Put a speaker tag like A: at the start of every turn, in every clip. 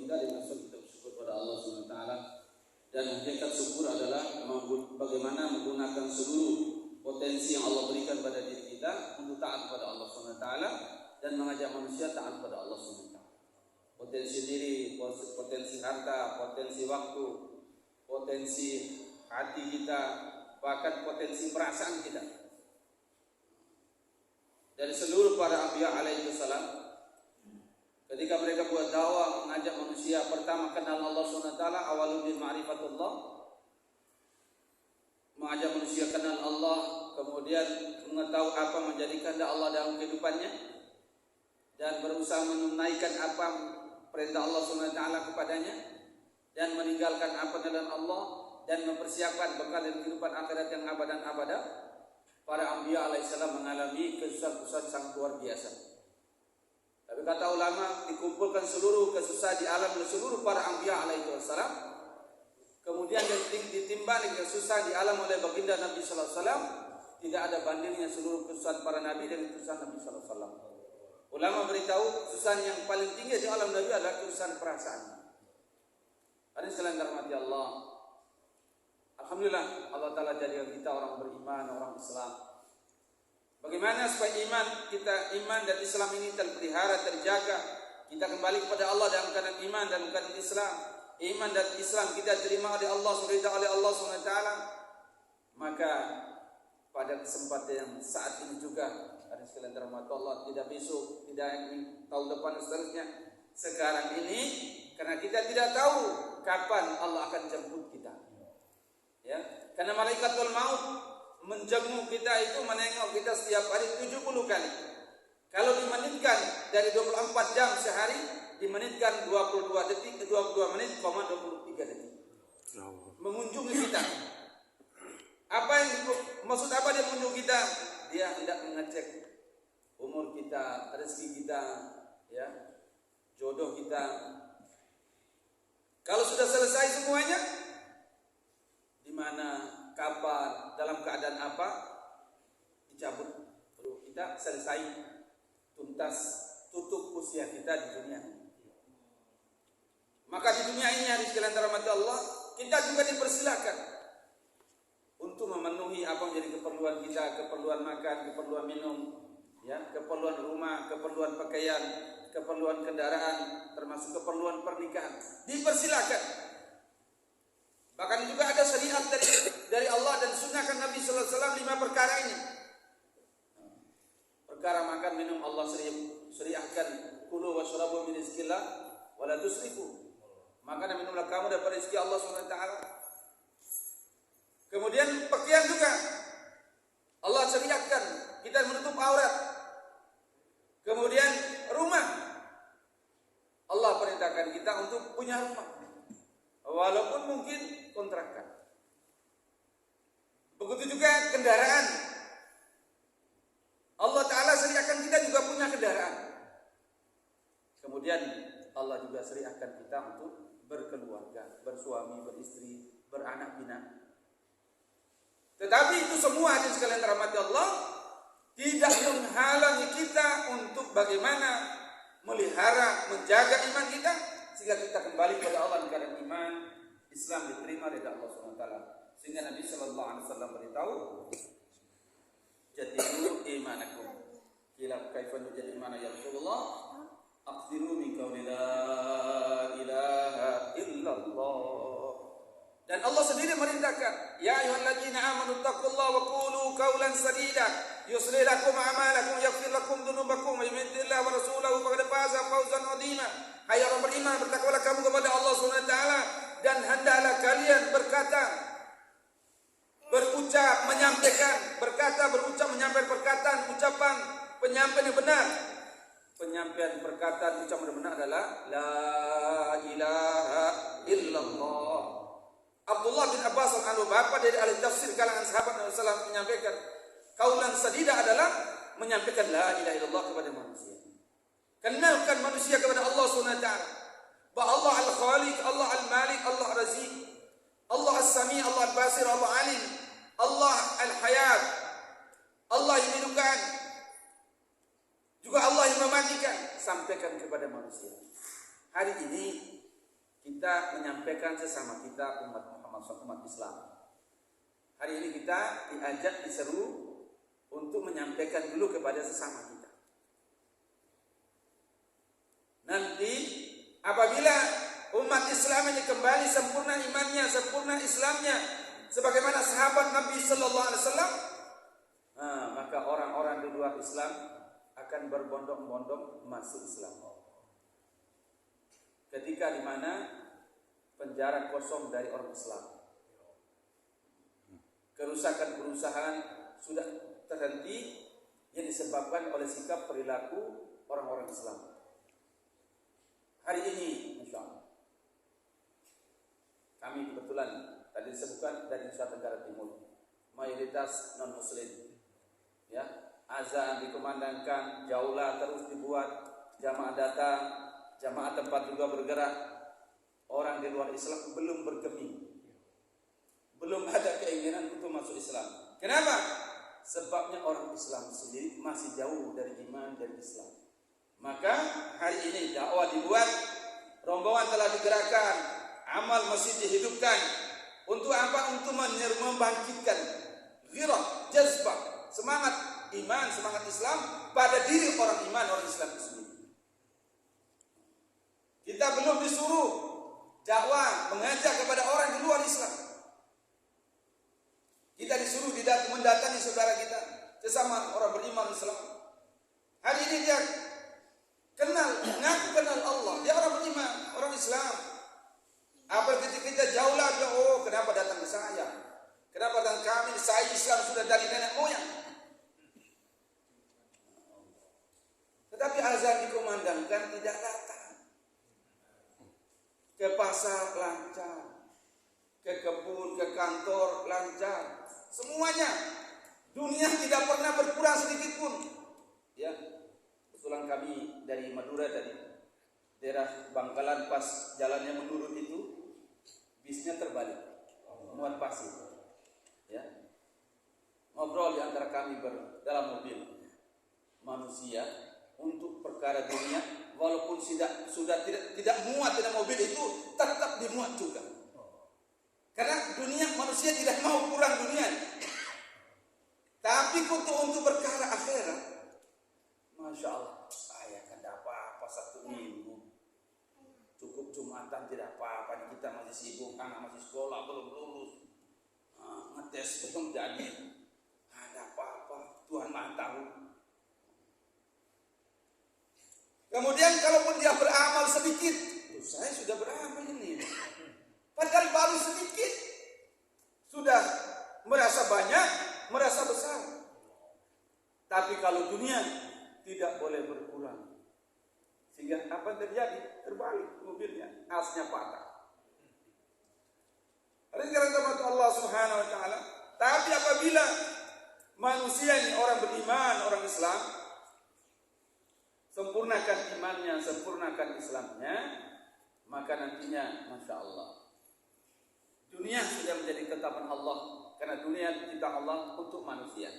A: kita dimasuk kita bersyukur pada Allah SWT. Dan hakikat syukur adalah bagaimana menggunakan seluruh potensi yang Allah berikan pada diri kita untuk taat pada Allah SWT dan mengajak manusia taat pada Allah SWT. Potensi diri, potensi harta, potensi waktu, potensi hati kita, bahkan potensi perasaan kita. Dari seluruh para anbiya alaihi salam, ketika mereka buat dakwah mengajak manusia, pertama kenal Allah SWT, awalul bil ma'rifatullah, mengajak manusia kenal Allah, kemudian mengetahui apa menjadi kehendak Allah dalam kehidupannya, dan berusaha menunaikan apa perintah Allah SWT kepadanya, dan meninggalkan apa dalam Allah, dan mempersiapkan bekal dari kehidupan akhirat yang abadan abada. Para anbiya alaihissalam mengalami kesusahan-kesusahan sangat luar biasa. Tapi kata ulama, dikumpulkan seluruh kesusahan di alam oleh seluruh para anbiya alaihissalam, kemudian ditimbang dengan kesusahan di alam oleh baginda Nabi sallallahu alaihi wasallam, tidak ada bandingnya seluruh kesusahan para nabi dengan kesusahan Nabi sallallahu alaihi wasallam. Ulama beritahu kesusahan yang paling tinggi di alam Nabi adalah kesusahan perasaan. Hadirin sekalian dirahmati Allah. Alhamdulillah Allah Ta'ala jadikan kita orang beriman, orang Islam. Bagaimana supaya iman dan Islam ini terpelihara, terjaga, kita kembali kepada Allah dalam keadaan iman dan keadaan Islam. Iman dan Islam kita terima oleh Allah SWT. Maka pada kesempatan yang saat ini juga, ada sekalian dirahmati Allah, tidak besok, tidak tahun depan dan seterusnya, sekarang ini, karena kita tidak tahu kapan Allah akan jemput kita. Ya, karena malaikatul maut menjenguk kita itu, menengok kita setiap hari 70 kali. Kalau dimenitkan dari 24 jam sehari, dimenitkan 22 menit, 23 detik. Mengunjungi kita. Maksud apa dia mengunjungi kita? Dia hendak mengecek umur kita, rezeki kita, ya, jodoh kita. Kalau sudah selesai semuanya, di mana, kapan, dalam keadaan apa, dicabut ruh kita, selesai, tuntas, tutup usia kita di dunia. Maka di dunia ini hadis sekalian dirahmati Allah, kita juga dipersilakan untuk memenuhi apa menjadi keperluan kita, keperluan makan, keperluan minum, ya, keperluan rumah, keperluan pakaian, keperluan kendaraan, termasuk keperluan pernikahan. Dipersilakan. Bahkan juga ada syariat dari Allah dan sunnahkan Nabi sallallahu alaihi wasallam 5 perkara ini. Perkara makan minum Allah syariatkan, kulu washrabu min rizqillah wa la tusrifu. Makan dan minumlah kamu dari rezeki Allah Subhanahu wa taala. Kemudian pakaian juga Allah syariatkan kita menutup aurat. Kemudian rumah Allah perintahkan kita untuk punya rumah, walaupun mungkin kontrakan. Begitu juga kendaraan. Allah Ta'ala syariatkan kita juga punya kendaraan. Kemudian Allah juga syariatkan kita untuk berkeluarga, bersuami, beristri, beranak pinak. Tetapi itu semua hadirin sekalian dirahmati Allah tidak menghalangi kita untuk bagaimana melihara, menjaga iman kita sehingga kita kembali kepada Allah dengan iman, Islam diterima oleh Allah SWT. Sehingga Nabi sallallahu alaihi wasallam beritahu, jadidu imanakum. Kila kaifa nujadi imana ya Rasulullah? Aqdiru min qawli la ilaha illallah. Dan Allah sendiri merintahkan, ya ayyuhalladzina amanu taqullaha wa qulu qawlan sadida yuslih lakum a'malakum yaghfir lakum dhunubakum wa yuti'illah wa rasulahu faqad faza fawzan 'azima. Hai orang beriman, bertakwalah kamu kepada Allah Subhanahu wa taala dan hendaklah kalian berucap, menyampaikan, menyampaikan perkataan, ucapan, penyampaian yang benar. Penyampaian perkataan, ucapan yang benar adalah la ilaha illallah. Abdullah bin Abbas al-Anhu, bapa dari ahli tafsir kalangan sahabat Nabi sallallahu alaihi wasallam, menyampaikan kaulan sadida adalah menyampaikan la ilaha illallah kepada manusia. Kenalkan manusia kepada Allah Subhanahu wa taala. Bahwa Allah Al-Khaliq, Allah Al-Malik, Allah Ar-Raziq, Allah As-Sami, Allah Al-Basir, Allah Alim, Allah Al-Hayat, Allah yang hidupkan, juga Allah yang mematikan. Sampaikan kepada manusia. Hari ini kita menyampaikan sesama kita umat Muhammad SAW, umat Islam. Hari ini kita diajak, diseru untuk menyampaikan dulu kepada sesama kita. Nanti apabila umat Islam ini kembali sempurna imannya, sempurna Islamnya, sebagaimana sahabat Nabi Sallallahu Alaihi Wasallam, maka orang-orang di luar Islam akan berbondong-bondong masuk Islam. Ketika di mana penjara kosong dari orang Islam, kerusakan-kerusakan sudah terhenti yang disebabkan oleh sikap perilaku orang-orang Islam. Hari ini, insya Allah, kami kebetulan tadi disebutkan dari Nusa Tenggara Timur, mayoritas non Muslim. Ya, azan dikumandangkan, jaulah terus dibuat, jamaah datang, jamaah tempat juga bergerak. Orang di luar Islam belum bergeming, belum ada keinginan untuk masuk Islam. Kenapa? Sebabnya orang Islam sendiri masih jauh dari iman dan Islam. Maka hari ini dakwah dibuat, rombongan telah digerakkan, amal masih dihidupkan. Untuk apa? Untuk membangkitkan ghirah, jazbah, semangat iman, semangat Islam pada diri orang iman, orang Islam itu sendiri. Kita belum disuruh dakwah mengajak kepada orang di luar Islam. Kita disuruh mendatangi saudara kita, sesama orang beriman Islam. Hari ini dia mengaku kenal Allah, dia orang beriman, orang Islam. Apa kita jauhlah, oh kenapa datang ke saya? Kenapa datang kami? Saya Islam sudah dari nenek moyang. Tetapi azan dikumandangkan tidak datang. Ke pasar lancar, ke kebun, ke kantor lancar, semuanya. Dunia tidak pernah berkurang sedikit pun. Ya, kebetulan kami dari Madura, dari daerah Bangkalan, pas jalannya menurun itu, bisnya terbalik, muat pasir. Ya, ngobrol di antara kami dalam mobil, manusia untuk perkara dunia. Walaupun sudah tidak muat dalam mobil itu, tetap dimuat juga. Karena dunia, manusia tidak mau kurang dunia. Tapi untuk perkara akhirat, Masya Allah, saya kan tidak apa-apa 1 minggu. Cukup Jumatan tidak apa-apa. Kita masih sibuk, anak masih sekolah, belum lulus. Ngetes belum jadi. Tidak apa-apa, Tuhan Maha tahu. Kemudian kalaupun dia beramal sedikit, saya sudah beramal ini. Padahal baru sedikit, sudah merasa banyak, merasa besar. Tapi kalau dunia tidak boleh berkurang. Sehingga apa yang terjadi? Terbalik mobilnya, asnya patah. Oleh karena Allah Subhanahu Wa Taala. Tapi apabila manusia ini orang beriman, orang Islam, sempurnakan imannya, sempurnakan Islamnya, maka nantinya Masya Allah, dunia sudah menjadi ketetapan Allah. Karena dunia diciptakan Allah untuk manusia,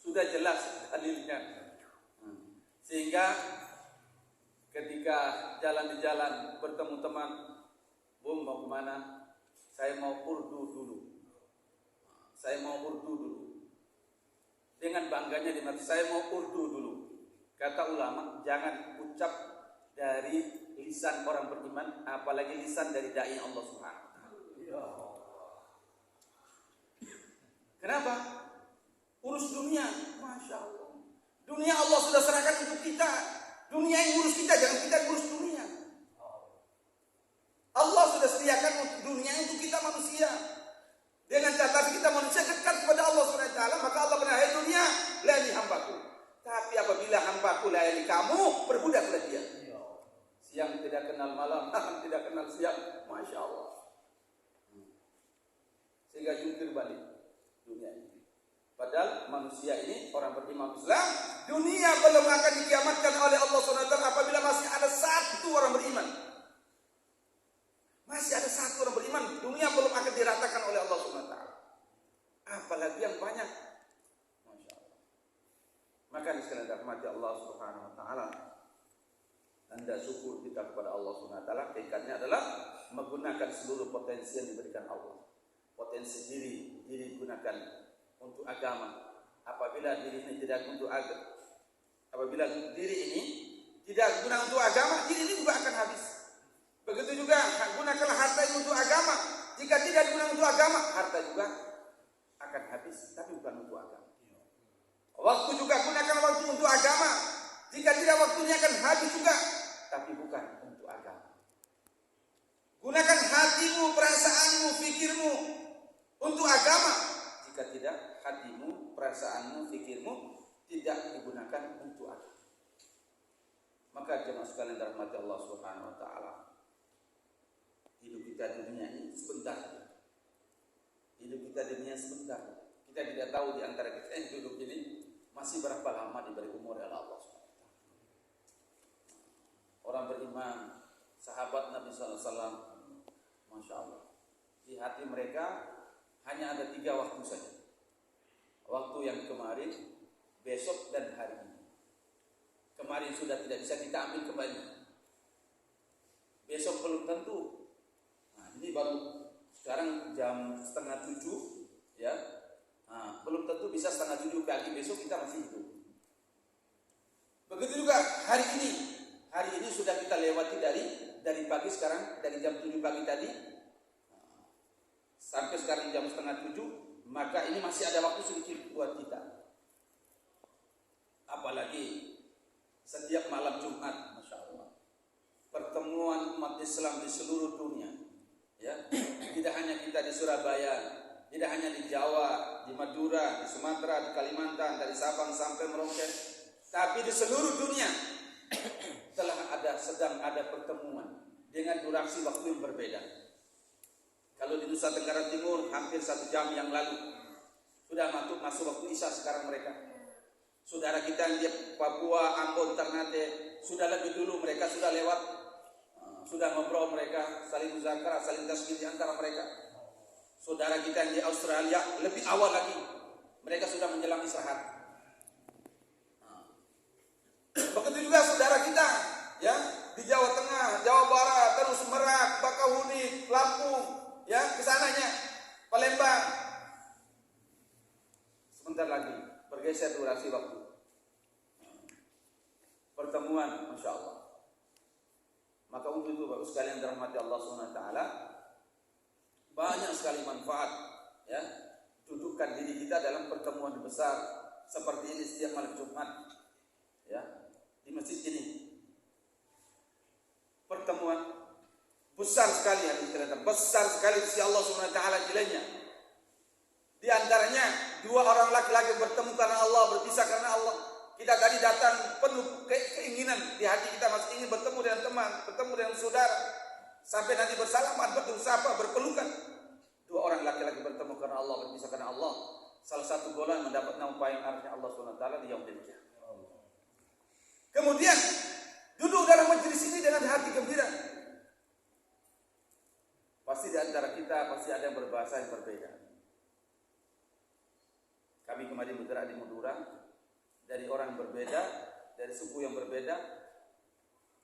A: sudah jelas dalilnya. Sehingga ketika jalan di jalan bertemu teman, Bung mau kemana? Saya mau urdu dulu. Saya mau urdu dulu. Dengan bangganya di mata, saya mau urdu dulu. Kata ulama, jangan ucap dari lisan orang beriman, apalagi lisan dari dai Allah Subhanahu Wa Taala. Kenapa? Urus dunia, Masya Allah. Dunia Allah sudah serahkan untuk kita. Dunia yang urus kita, jangan kita urus dunia. Allah sudah sediakan untuk dunia untuk kita manusia. Dengan catatan kita manusia dekat kepada Allah Subhanahu Wa Taala, maka Allah benar, hai dunia, layani hambaku. Tapi apabila hambaku layani kamu, berbudaklah dia. Siang tidak kenal malam, malam tidak kenal siang, Masya Allah. Sehingga jungkir balik dunia ini. Padahal manusia ini orang beriman Islam, dunia belum akan dikiamatkan oleh Allah SWT apabila masih ada 1 orang beriman. Masih ada 1 orang beriman, dunia belum akan diratakan oleh Allah SWT. Apalagi yang banyak. Masya Allah. Maka sekalian rahmati Allah Subhanahu Wa Taala, anda syukur kita kepada Allah Subhanahu SWT, tekadnya adalah menggunakan seluruh potensi yang diberikan Allah. Potensi diri digunakan untuk agama. Apabila diri ini tidak untuk agama, apabila diri ini tidak guna untuk agama, diri ini juga akan habis. Begitu juga gunakanlah harta ini untuk agama. Jika tidak guna untuk agama, harta juga akan habis, tapi bukan untuk agama. Waktu juga gunakan waktu untuk agama. Jika tidak, waktunya akan habis juga, tapi bukan untuk agama. Gunakan hatimu, perasaanmu, fikirmu untuk agama. Jika tidak, hatimu, perasaanmu, fikirmu tidak digunakan untuk agama. Maka jemaah sekalian dirahmati Allah Subhanahu wa taala, hidup kita di dunia ini sebentar. Hidup kita di dunia sebentar. Kita tidak tahu di antara kita yang hidup ini masih berapa lama diberi umur oleh Allah Subhanahu wa taala. Orang beriman, sahabat Nabi SAW, Masya Allah, di hati mereka hanya ada 3 waktu saja. Waktu yang kemarin, besok, dan hari ini. Kemarin sudah tidak bisa kita ambil kembali. Besok belum tentu. Nah, ini baru sekarang jam 6:30, ya. Nah, belum tentu bisa 6:30 pagi besok kita masih hidup. Begitu juga hari ini. Hari ini sudah kita lewati dari pagi sekarang, dari jam 7 pagi tadi sampai sekarang jam 6:30, maka ini masih ada waktu sedikit buat kita. Apalagi setiap malam Jumat, Masya Allah, pertemuan umat Islam di seluruh dunia, ya, tidak hanya kita di Surabaya, tidak hanya di Jawa, di Madura, di Sumatera, di Kalimantan, dari Sabang sampai Merauke, tapi di seluruh dunia sedang ada pertemuan dengan durasi waktu yang berbeda. Kalau di Nusa Tenggara Timur hampir 1 jam yang lalu sudah masuk waktu Isya sekarang mereka. Saudara kita yang di Papua, Ambon, Ternate sudah lebih dulu, mereka sudah lewat, sudah ngobrol mereka, saling muzakarah, saling tasbih di antara mereka. Saudara kita yang di Australia lebih awal lagi, mereka sudah menjelang istirahat. Begitu juga saudara kita, ya, di Jawa Tengah, Jawa Barat, terus Merak, Bakauheni, Lampung, ya, kesananya Palembang. Sebentar lagi bergeser durasi waktu. Pertemuan, Masya Allah. Maka untuk itu Bapak sekalian dirahmati Allah SWT, banyak sekali manfaat, ya, dudukkan diri kita dalam pertemuan besar seperti ini setiap malam Jumat, ya, di masjid ini. Pertemuan besar sekali yang dikirakan, besar sekali di sisi Allah SWT nilainya. Di antaranya 2 orang laki-laki bertemu karena Allah, berpisah karena Allah. Kita tadi datang penuh keinginan di hati kita, masih ingin bertemu dengan teman, bertemu dengan saudara, sampai nanti bersalaman, bersapa, berpelukan. 2 orang laki-laki bertemu karena Allah, berpisah karena Allah. Salah satu golongan mendapat naungan payung arsy Allah SWT di yaumil qiyamah. Kemudian duduk dalam majelis ini dengan hati gembira. Pasti di antara kita pasti ada yang berbahasa yang berbeda. Kami kemarin bergerak di Madura, dari orang yang berbeda, dari suku yang berbeda,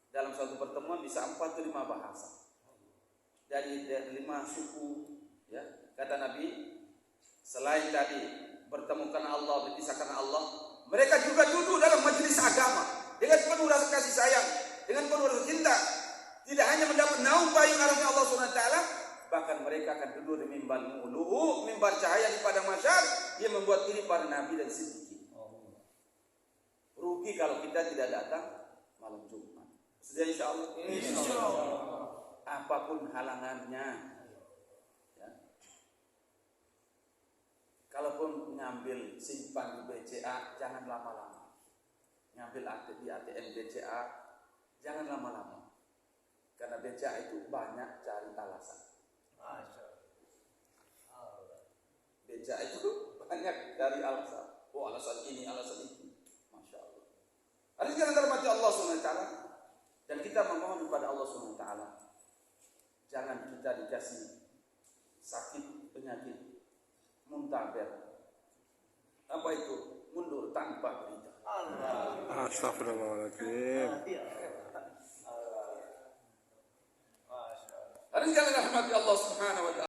A: dalam suatu pertemuan bisa 4 atau 5 bahasa. Dari 5 suku, ya, kata Nabi, selain tadi bertemu karena Allah, berpisah karena Allah, mereka juga duduk dalam majelis agama dengan penuh rasa kasih sayang, dengan penuh rasa cinta. Tidak hanya mendapat naung payung arsy Allah SWT, bahkan mereka akan duduk di mimbar lu'lu', mimbar cahaya di padang mahsyar yang membuat diri para nabi dan siddiqin. Rugi kalau kita tidak datang malam Jumat. Sudah insyaallah. Insyaallah. Apapun halangannya, ya. Kalaupun ngambil simpan di BCA, jangan lama-lama. Ngambil di ATM BCA, jangan lama-lama. Karena BCA itu banyak cari alasan. BCA itu banyak cari alasan. Oh, alasan ini, alasan itu. Masya Allah. Harus kita hormati Allah SWT, dan kita memohon kepada Allah SWT, jangan kita dikasih sakit, penyakit, muntaber. Apa itu? Mundur tanpa berita. Astagfirullahaladzim. Hadirin sekalian rahmati Allah Subhanahu wa taala.